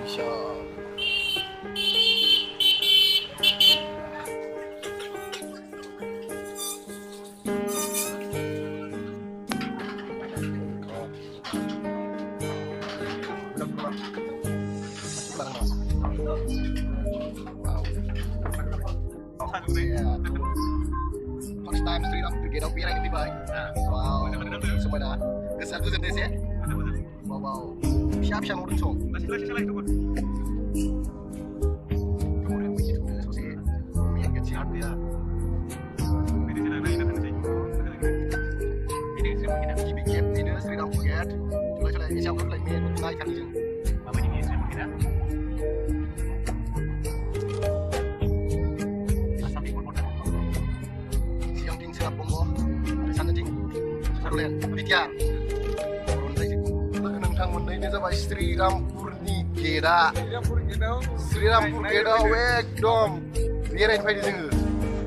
bisa. First time Sri Ram Brigade of Pira ini tiba. Wow, semua dah. Kesal tu sendiri ya. Wow, wow. Siap orang song. Kemudian begitu, sosial, yang kecil dia. Ini bikin ini Sri Ram Brigade. Coba ini siapa lagi main naik kali ini. Apa ini Sri Ram Brigade? Bikin nontonnya जाबाय श्रीरामपुर गेटआ श्रीरामपुर गेटआव एकदम बेरायनो फैदों जोङो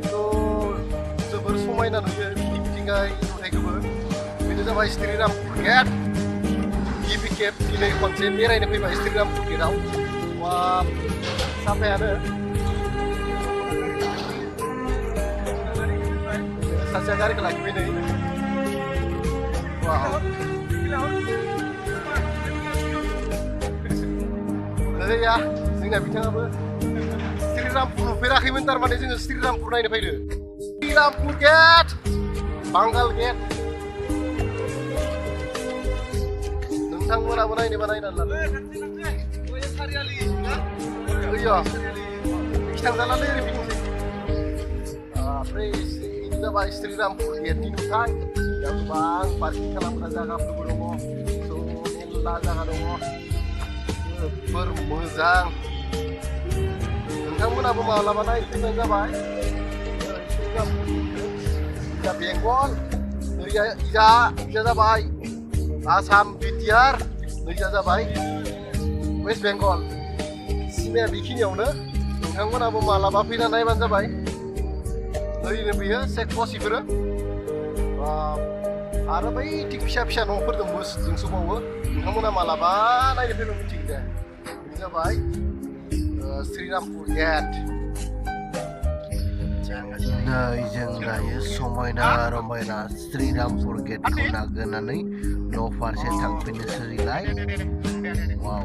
थ' जोबोर समायना नुयो मिथिंगानि नुथायखौबो बेनो जाबाय श्रीरामपुर गेट गिबि खेब दिनै खनसे बेरायनो फैबाय श्रीरामपुर गेटआव वा साफायानो सासेया गारिखौ लाखिबाय नै ya, जोंना बिथाङाबो श्रीरामपुर नुफेराखैमोन थारमाने जोङो श्रीरामपुर नायनो फैदों श्रीरामपुर गेट बांगाल गेट नोंथांमोनाबो नायनोबा नायनानै लादो iya थांजालालै ओरै बिदिनोसै ओमफ्राय ini जाबाय श्रीरामपुर गेटनि नुथाय yang गोबां पार्किं खालामग्रा जायगाफोरबो दङ स' मेरला जायगा दङ जोबोर मोजां नोंथांमोनाबो माब्लाबा नायफैबानो जाबाय इजा बेंगल इजा जाबाय आसाम बिटिआर इजा जाबाय वेस्ट बेंगल सिमाया बेखिनियावनो नोंथांमोनाबो माब्लाबा फैना नायबानो जाबाय ओरैनो बेयो चेक पस्ट इफोरो आरो बै थिग फिसा फिसा न'फोर दंबो जोंसोबावो नोंथांमोना मालाबा नायनो फैबा मिथिगोन दे बेनो जाबाय श्रीरामपुर गेट नै जों दायो समायना रमायना श्रीरामपुर गेटखौ नागिरनानै न' फारसे थांफिननोसैलाय वाव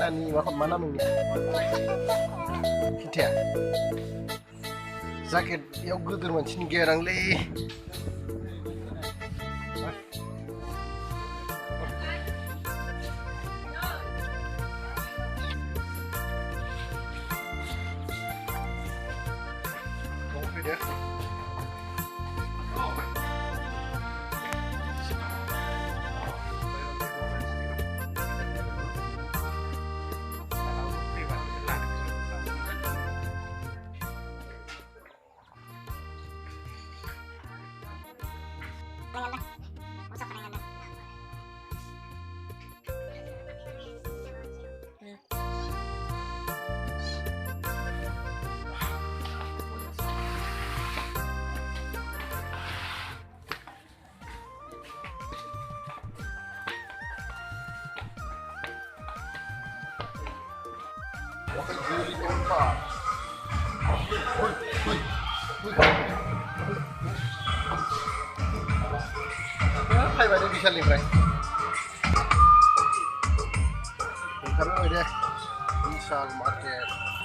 Pisani mana namanya? Kita. Jaket yang gudur mancing gerang le. Hai banyak bisa nih, Bray. Kami udah Vishal Market.